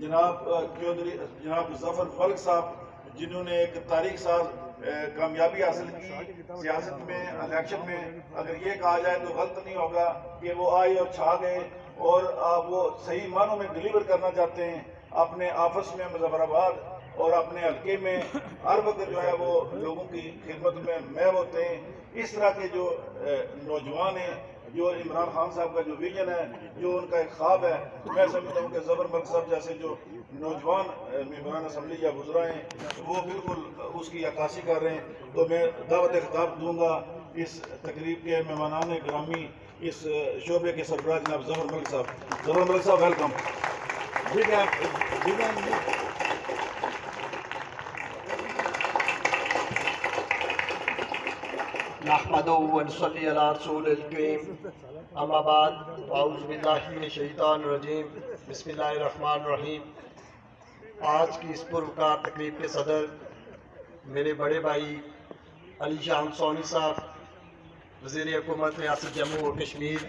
جناب چودھری جناب ظفر ملک صاحب جنہوں نے ایک تاریخ ساز کامیابی حاصل کی سیاست میں، الیکشن میں اگر یہ کہا جائے تو غلط نہیں ہوگا کہ وہ آئے اور چھا گئے، اور وہ صحیح معنوں میں ڈیلیور کرنا چاہتے ہیں اپنے آفس میں مظفر آباد اور اپنے حلقے میں ہر وقت جو ہے وہ لوگوں کی خدمت میں محو ہوتے ہیں۔ اس طرح کے جو نوجوان ہیں، جو عمران خان صاحب کا جو ویژن ہے، جو ان کا ایک خواب ہے، میں سمجھتا ہوں کہ ظفر ملک صاحب جیسے جو نوجوان ممبران اسمبلی یا وزراء ہیں وہ بالکل اس کی عکاسی کر رہے ہیں۔ تو میں دعوت خطاب دوں گا اس تقریب کے مہمانان گرامی، اس شعبے کے سربراہ جناب ظفر ملک صاحب۔ ظفر ملک صاحب ویلکم۔ نحمدہ ونصلی علی رسول الکریم، اما بعد، اعوذ باللہ من الشیطان الرجیم، بسم اللہ الرحمن الرحیم۔ آج کی اس پروکار تقریب کے صدر میرے بڑے بھائی علی شاہ سونی صاحب، وزیر حکومت ریاست جموں و کشمیر،